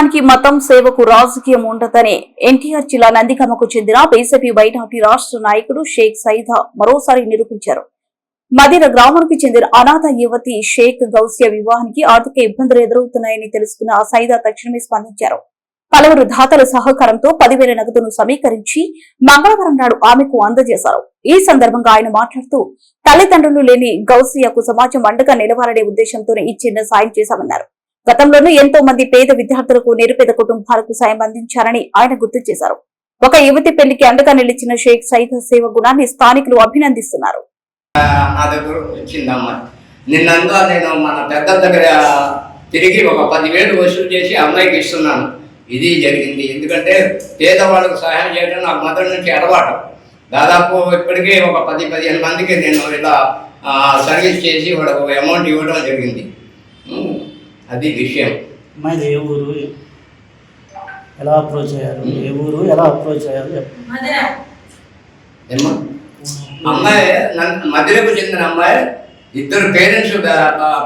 నిజానికి మతం సేవకు రాజకీయం ఉండదని ఎన్టీఆర్ జిల్లా నందిగామకు చెందిన బీజేపీ వైనాటి రాష్ట్ర నాయకుడు షేక్ సైదా మరోసారి నిరూపించారు. మదిర గ్రామానికి చెందిన అనాథ యువతి షేక్ గౌసియా వివాహానికి ఆర్థిక ఇబ్బందులు ఎదురవుతున్నాయని తెలుసుకున్న సైదా తక్షణమే స్పందించారు. పలువురు దాతల సహకారంతో 10,000 నగదును సమీకరించి మంగళవారం నాడు ఆమెకు అందజేశారు. ఈ సందర్భంగా ఆయన మాట్లాడుతూ తల్లిదండ్రులు లేని గౌసియాకు సమాజం అండగా నిలవాలనే ఉద్దేశంతోనే ఈ చిన్న సాయం చేశామన్నారు. గతంలోనూ ఎంతో మంది పేద విద్యార్థులకు నిరుపేద కుటుంబాలకు సాయం అందించారని ఆయన గుర్తు చేశారు. ఒక యువతి పెళ్లికి అండగా నిలిచిన షేక్ సైదా సేవ గుణాన్ని స్థానికులు అభినందిస్తున్నారు. నిన్నంతా నేను మన పెద్ద దగ్గర తిరిగి ఒక 10,000 వసూలు చేసి అమ్మాయికి ఇస్తున్నాను. ఇది జరిగింది. ఎందుకంటే పేదవాళ్ళకు సహాయం చేయడం నాకు మొదటి నుంచి అలవాటు. దాదాపు ఇప్పటికీ ఒక 10-15 మందికి నేను ఇలా సర్వీస్ చేసి వాళ్ళకు ఒక అమౌంట్ ఇవ్వడం జరిగింది. అది విషయం. అమ్మాయి ఏ ఊరు, ఎలా అప్రోచ్ అయ్యారు? ఏ ఊరు, ఎలా అప్రోచ్ అయ్యారు? ఏమ్మా అమ్మాయి మధ్యలోకి చెందిన అమ్మాయి. ఇద్దరు పేరెంట్స్,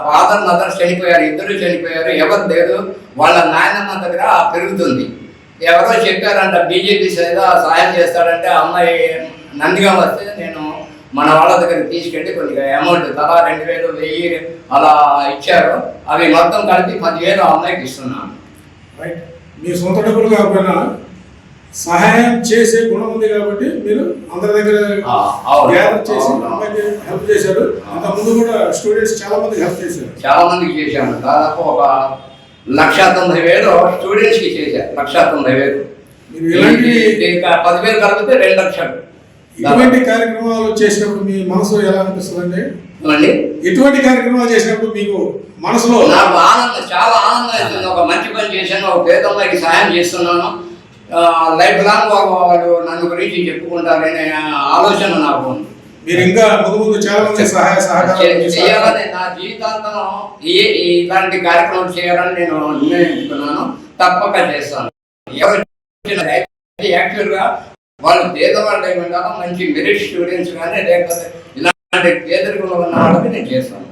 ఫాదర్ మదర్ చనిపోయారు. ఇద్దరు చనిపోయారు. ఎవరు లేదు. వాళ్ళ నాయనమ్మ దగ్గర పెరుగుతుంది. ఎవరో చెప్పారంట బీజేపీ సహాయం చేస్తాడంటే అమ్మాయి నందిగా వస్తే నేను మన వాళ్ళ దగ్గరికి తీసుకెళ్ళి కొద్దిగా అమౌంట్ తలా 2,000, 1,000 అలా ఇచ్చారు. అవి మొత్తం కలిపి 10,000 అమ్మాయికి ఇస్తున్నాను. రైట్. మీ సొంత డబ్బులు కాకపోయినా సహాయం చేసే గుణం ఉంది కాబట్టి మీరు అందరి దగ్గర గ్యాదర్ చేసి అమ్మాయికి హెల్ప్ చేశారు. అంత ముందు కూడా స్టూడెంట్స్ చాలా మందికి హెల్ప్ చేశారు. చాలా మందికి చేశాను. దాదాపు ఒక 1,90,000 స్టూడెంట్స్కి చేశారు. 1,90,000. 10,000 కలిపితే 2 లక్షలు. ఇటువంటి కార్యక్రమాలు చేసినప్పుడు మీ మనసు ఎలా అనిపిస్తుందండి? ఇటువంటి కార్యక్రమాలు చేసినప్పుడు మీకు మనసులో నాకు ఆనందం, చాలా ఆనందం అవుతుంది. ఒక మంచి పని చేశాను, ఒక పేదమ్మాయికి సహాయం చేస్తున్నాను. లైఫ్ లాంగ్ వాళ్ళు నన్ను గురించి చెప్పుకుంటారనే ఆలోచన నాకు ఉంది. మీరు ఇంకా ముందు చాలా మంది సహాయం చేయాలని, నా జీవితాంతం ఇలాంటి కార్యక్రమాలు చేయాలని నేను నిర్ణయించుకున్నాను. తప్పక చేస్తాను. యాక్చువల్గా వాళ్ళు పేదవాళ్ళు ఏమంటారో మంచి మెరిట్ స్టూడెంట్స్ కానీ లేకపోతే ఇలాంటి పేదరికంలో ఉన్న వాళ్ళకి నేను చేస్తాను.